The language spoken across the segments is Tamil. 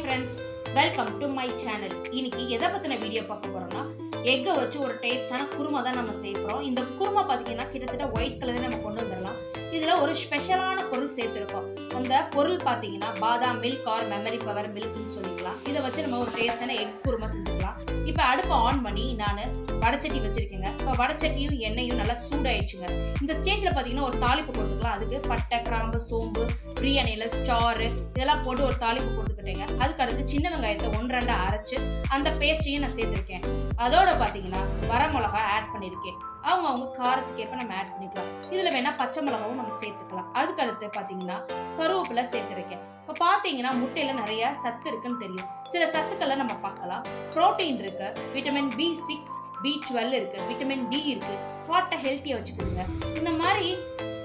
friends, welcome to my channel. இன்னைக்கு எதை பத்தின வீடியோ பார்க்க போறோம்னா எக் வச்சு ஒரு டேஸ்டான குருமா தான் நம்ம செய்ய போறோம். இந்த குருமா பாத்தீங்கன்னா கிட்டத்தட்ட ஒயிட் கலர்ல நம்ம கொண்டு வந்துடலாம். இதுல ஒரு ஸ்பெஷலான பொருள் சேர்த்திருக்கோம். அந்த பொருள் பாத்தீங்கன்னா பாதாம் மில்க் ஆர் மெமரி பவர் மில்க்னு சொல்லிக்கலாம். இதை வச்சு நம்ம ஒரு டேஸ்டான எக் குருமா செஞ்சுக்கலாம். இப்ப அடுப்பை ஆன் பண்ணி நான் வடச்சட்டி வச்சிருக்கேங்க. இப்போ வடச்சட்டியும் எண்ணெயும் நல்லா சூடாயிடுச்சுங்க. இந்த ஸ்டேஜ்ல பாத்தீங்கன்னா ஒரு தாளிப்பு கொடுத்துக்கலாம். அதுக்கு பட்டை, கிராம்பு, சோம்பு, பிரியாணியில ஸ்டார் இதெல்லாம் போட்டு ஒரு தாளிப்பு கொடுத்துக்கிட்டேங்க. அதுக்கு அடுத்து சின்ன வெங்காயத்தை 1-2 அரைச்சு அந்த பேஸ்டையும் நான் சேர்த்திருக்கேன். அதோட பாத்தீங்கன்னா வரமிளகா ஆட் பண்ணிருக்கேன். அவங்க காரத்துக்கு ஏற்ப நம்ம ஆட் பண்ணிக்கலாம். இதுல வேணா பச்சை மிளகாவும் நம்ம சேர்த்துக்கலாம். அதுக்கு அடுத்து பாத்தீங்கன்னா கருவேப்பிலை சேர்த்திருக்கேன். இப்போ பாத்தீங்கன்னா முட்டையில நிறைய சத்து இருக்குன்னு தெரியும். சில சத்துக்களை நம்ம பார்க்கலாம். புரோட்டீன் இருக்கு, விட்டமின் B6, B12 இருக்கு, விட்டமின் D இருக்கு. ஹார்ட்டை ஹெல்த்தியா வச்சுக்கிடுங்க. இந்த மாதிரி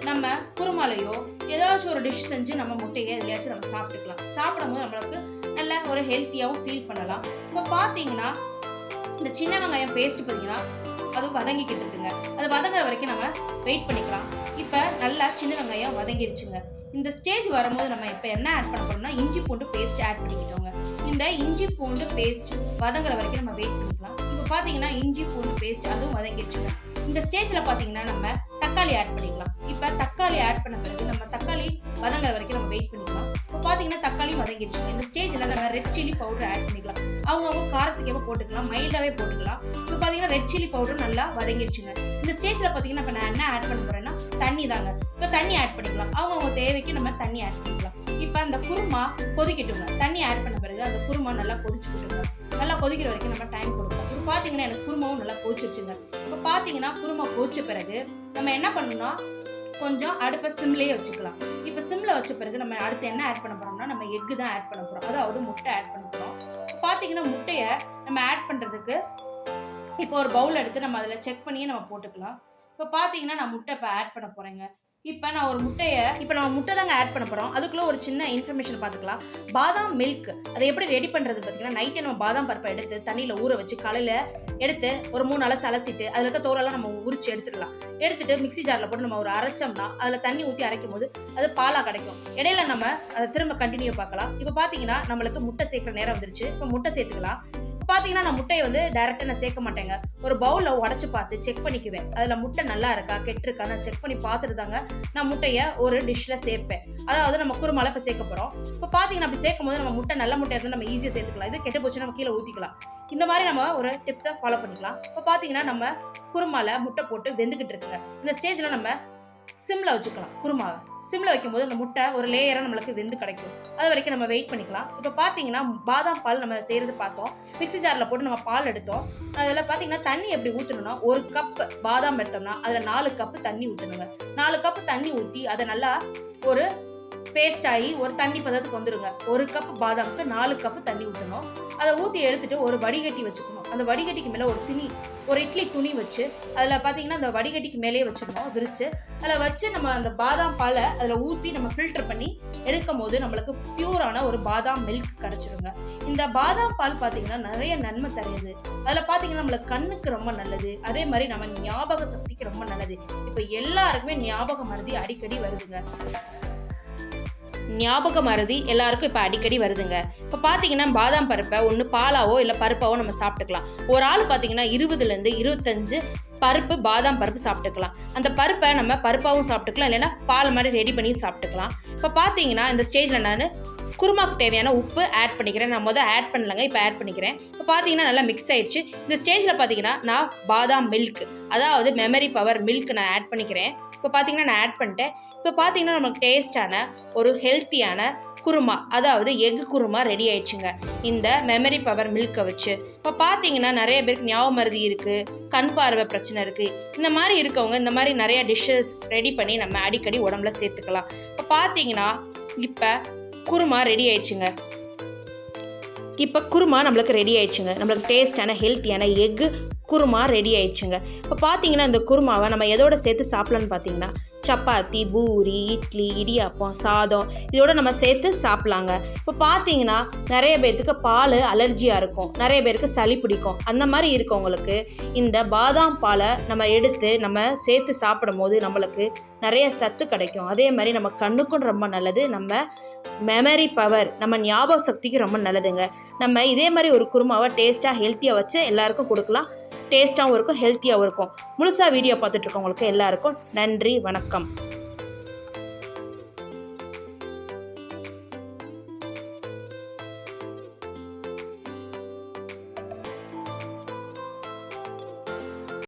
நம்ம குருமாலையோ ஏதாச்சும் ஒரு டிஷ் செஞ்சு நம்ம முட்டையை எதுலையாச்சும் நம்ம சாப்பிட்டுக்கலாம். சாப்பிடும் போது நம்மளுக்கு நல்ல ஒரு ஹெல்த்தியாகவும் ஃபீல் பண்ணலாம். இப்போ பார்த்தீங்கன்னா இந்த சின்ன வெங்காயம் பேஸ்ட் பார்த்தீங்கன்னா அது வதங்கிக்கிட்டு இருக்குங்க. அது வதங்குற வரைக்கும் நம்ம வெயிட் பண்ணிக்கலாம். இப்போ நல்லா சின்ன வெங்காயம் வதங்கிருச்சுங்க. இந்த ஸ்டேஜ் வரும்போது நம்ம இப்போ என்ன ஆட் பண்ண போறோம்னா இஞ்சி பூண்டு பேஸ்ட் ஆட் பண்ணிக்கிட்டோங்க. இந்த இஞ்சி பூண்டு பேஸ்ட் வதங்குற வரைக்கும் நம்ம வெயிட் பண்ணிக்கலாம். இப்போ பார்த்தீங்கன்னா இஞ்சி பூண்டு பேஸ்ட் அதுவும் வதங்கிருச்சுங்க. இந்த ஸ்டேஜ்ல பாத்தீங்கன்னா நம்ம தக்காளி ஆட் பண்ணிக்கலாம். இப்ப தக்காளி ஆட் பண்ண பிறகு நம்ம தக்காளி வதங்குற வரைக்கும் நம்ம வெயிட் பண்ணிக்கலாம். இப்போ பாத்தீங்கன்னா தக்காளி வதங்கிருச்சுங்க. இந்த ஸ்டேஜ்ல நம்ம ரெட் சில்லி பவுடர் ஆட் பண்ணிக்கலாம். அவங்க காரத்துக்கு ஏற்ப போட்டுக்கலாம், மைல்டாவே போட்டுக்கலாம். இப்போ பாத்தீங்கன்னா ரெட் சில்லி பவுடர் நல்லா வதங்கிருச்சுங்க. இந்த ஸ்டேஜ்ல பாத்தீங்கன்னா இப்ப நான் என்ன ஆட் பண்ண போறேன்னா தண்ணி தாங்க. இப்ப தண்ணி ஆட் பண்ணிக்கலாம். அவங்க தேவைக்கு நம்ம தண்ணி ஆட் பண்ணிக்கலாம். இப்ப அந்த குருமா கொதிக்கட்டுங்க. தண்ணி ஆட் பண்ண பிறகு அந்த குருமா நல்லா கொதிச்சுக்கிட்டுங்க. நல்லா கொதிக்கிற வரைக்கும் நம்ம டைம் கொடுப்போம். இப்போ பாத்தீங்கன்னா எனக்கு குருமாவும் நல்லா கொதிச்சிருச்சுங்க. இப்போ பாத்தீங்கன்னா குருமா கொதிச்ச பிறகு நம்ம என்ன பண்ணணும்னா கொஞ்சம் அடுப்பை சிம்லேயே வச்சுக்கலாம். இப்போ சிம்ல வச்ச பிறகு நம்ம அடுத்து என்ன ஆட் பண்ண போறோம்னா நம்ம எக்கு தான் ஆட் பண்ண போறோம். அதாவது முட்டை ஆட் பண்ண போறோம். பாத்தீங்கன்னா முட்டையை நம்ம ஆட் பண்றதுக்கு இப்போ ஒரு பவுல் எடுத்து நம்ம அதில் செக் பண்ணியே நம்ம போட்டுக்கலாம். இப்போ பாத்தீங்கன்னா நான் முட்டை இப்போ ஆட் பண்ண போறேங்க. இப்போ நம்ம முட்டை தாங்க ஆட் பண்ண போகிறோம். அதுக்குள்ளே ஒரு சின்ன இன்ஃபர்மேஷன் பார்த்துக்கலாம். பாதாம் மில்க் அதை எப்படி ரெடி பண்ணுறது பார்த்தீங்கன்னா நைட்டே நம்ம பாதாம் பருப்பை எடுத்து தண்ணியில் ஊற வச்சு காலையில் எடுத்து ஒரு 3 நாள் அலசிட்டு அதில் இருக்க தோலெல்லாம் நம்ம உரிச்சு எடுத்துடலாம். எடுத்துட்டு மிக்ஸி ஜாரில் போட்டு நம்ம ஒரு அரைச்சோம்னா அதில் தண்ணி ஊற்றி அரைக்கும் போது அது பாலாக கிடைக்கும். இடையில நம்ம அதை திரும்ப கண்டினியூ பார்க்கலாம். இப்போ பார்த்தீங்கன்னா நம்மளுக்கு முட்டை சேர்க்குற நேரம் வந்துருச்சு. இப்போ முட்டை சேர்த்துக்கலாம். பாத்தீங்கன்னா நான் முட்டையை டைரக்டா நான் சேர்க்க மாட்டேங்க. ஒரு பவுல்ல உடைச்சு பார்த்து செக் பண்ணிக்குவேன். அதுல முட்டை நல்லா இருக்கா கெட்டிருக்கா நான் செக் பண்ணி பார்த்துட்டு தாங்க நான் முட்டையை ஒரு டிஷ்ல சேர்ப்பேன். அதாவது நம்ம குருமால இப்ப சேர்க்க போறோம். இப்ப பாத்தீங்கன்னா அப்படி சேர்க்கும் போது நம்ம முட்டை நல்ல முட்டையா இருந்தா நம்ம ஈஸியா சேர்த்துக்கலாம். இது கெட்டு போச்சு நம்ம கீழே ஊத்திக்கலாம். இந்த மாதிரி நம்ம ஒரு டிப்ஸை ஃபாலோ பண்ணிக்கலாம். இப்போ பாத்தீங்கன்னா நம்ம குருமால முட்டை போட்டு வெந்துகிட்டு இருக்குங்க. இந்த ஸ்டேஜ்ல நம்ம சிம்ல வச்சுக்கலாம். குருமாவை சிம்ல வைக்கும் போது அந்த முட்டை ஒரு லேயரா நம்மளுக்கு வெந்து கிடைக்கும். அது வரைக்கும் நம்ம வெயிட் பண்ணிக்கலாம். இப்போ பாத்தீங்கன்னா பாதாம் பால் நம்ம செய்யறது பார்த்தோம். மிக்ஸி ஜார்ல போட்டு நம்ம பால் எடுத்தோம். அதில் பாத்தீங்கன்னா தண்ணி எப்படி ஊற்றணும்னா 1 கப் பாதாம் எடுத்தோம்னா அதில் 4 கப் தண்ணி ஊற்றணுங்க. 4 கப் தண்ணி ஊற்றி அதை நல்லா ஒரு பேஸ்ட் ஆகி ஒரு தண்ணி பதத்துக்கு வந்துடுங்க. 1 கப் பாதாமுக்கு 4 கப் தண்ணி ஊற்றணும். அதை ஊற்றி எடுத்துட்டு ஒரு வடிகட்டி வச்சுக்கணும். அந்த வடிகட்டிக்கு மேலே ஒரு இட்லி துணி வச்சு அதில் பார்த்தீங்கன்னா அந்த வடிகட்டிக்கு மேலேயே வச்சிடணும் விரிச்சு. அதில் வச்சு நம்ம அந்த பாதாம் பாலை அதில் ஊற்றி நம்ம ஃபில்டர் பண்ணி எடுக்கும் போது நம்மளுக்கு பியூரான ஒரு பாதாம் மில்க் கிடைச்சிருங்க. இந்த பாதாம் பால் பார்த்தீங்கன்னா நிறைய நன்மை தருது. அதில் பார்த்தீங்கன்னா நம்மளுக்கு கண்ணுக்கு ரொம்ப நல்லது. அதே மாதிரி நம்ம ஞாபக சக்திக்கு ரொம்ப நல்லது. இப்போ எல்லாருக்குமே ஞாபக மறதி அடிக்கடி வருதுங்க. ஞாபக மறதி எல்லாருக்கும் இப்போ அடிக்கடி வருதுங்க. இப்போ பார்த்தீங்கன்னா பாதாம் பருப்பை ஒன்று பாலாவோ இல்லை பருப்பாவோ நம்ம சாப்பிட்டுக்கலாம். ஒரு ஆள் பார்த்தீங்கன்னா 20 to 25 பருப்பு பாதாம் பருப்பு சாப்பிட்டுக்கலாம். அந்த பருப்பை நம்ம பருப்பாவும் சாப்பிட்டுக்கலாம், இல்லைன்னா பால் மாதிரி ரெடி பண்ணி சாப்பிட்டுக்கலாம். இப்போ பார்த்தீங்கன்னா இந்த ஸ்டேஜில் நான் குருமாக்கு தேவையான உப்பு ஆட் பண்ணிக்கிறேன். நான் ஆட் பண்ணலங்க, இப்போ ஆட் பண்ணிக்கிறேன். இப்போ பார்த்தீங்கன்னா நல்லா மிக்ஸ் ஆயிடுச்சு. இந்த ஸ்டேஜில் பார்த்தீங்கன்னா நான் பாதாம் மில்க் அதாவது மெமரி பவர் மில்க் நான் ஆட் பண்ணிக்கிறேன். இப்போ பார்த்தீங்கன்னா நான் ஆட் பண்ணிட்டேன். இப்போ பார்த்தீங்கன்னா நமக்கு டேஸ்டான ஒரு ஹெல்த்தியான குருமா அதாவது எக் குருமா ரெடி ஆயிடுச்சுங்க இந்த மெமரி பவர் மில்கை வச்சு. இப்போ பார்த்தீங்கன்னா நிறைய பேருக்கு ஞாபக மறதி இருக்குது, கண் பார்வை பிரச்சனை இருக்குது. இந்த மாதிரி இருக்கவங்க இந்த மாதிரி நிறைய டிஷ்ஷஸ் ரெடி பண்ணி நம்ம அடிக்கடி உடம்புல சேர்த்துக்கலாம். இப்போ பார்த்தீங்கன்னா இப்போ குருமா ரெடி ஆயிடுச்சுங்க. இப்போ குருமா நம்மளுக்கு ரெடி ஆயிடுச்சுங்க. நம்மளுக்கு டேஸ்டான ஹெல்த்தியான எக்கு குருமா ரெடி ஆயிடுச்சுங்க. இப்போ பார்த்தீங்கன்னா இந்த குருமாவை நம்ம எதோட சேர்த்து சாப்பிடலான்னு பார்த்தீங்கன்னா சப்பாத்தி, பூரி, இட்லி, இடியாப்பம், சாதம் இதோட நம்ம சேர்த்து சாப்பிட்லாங்க. இப்போ பார்த்தீங்கன்னா நிறைய பேர்த்துக்கு பால் அலர்ஜியாக இருக்கும், நிறைய பேருக்கு சளி பிடிக்கும். அந்த மாதிரி இருக்கவங்களுக்கு இந்த பாதாம் பாலை நம்ம எடுத்து நம்ம சேர்த்து சாப்பிடும் போது நம்மளுக்கு நிறைய சத்து கிடைக்கும். அதே மாதிரி நம்ம கண்ணுக்கும் ரொம்ப நல்லது, நம்ம மெமரி பவர், நம்ம ஞாபக சக்திக்கு ரொம்ப நல்லதுங்க. நம்ம இதே மாதிரி ஒரு குருமாவை டேஸ்ட்டாக ஹெல்த்தியாக வச்சு எல்லாருக்கும் கொடுக்கலாம். டேஸ்ட்டாகவும் இருக்கும், ஹெல்த்தியாகவும் இருக்கும். முழுசாக வீடியோ பார்த்துட்ருக்கவங்களுக்கு எல்லாருக்கும் நன்றி, வணக்கம்.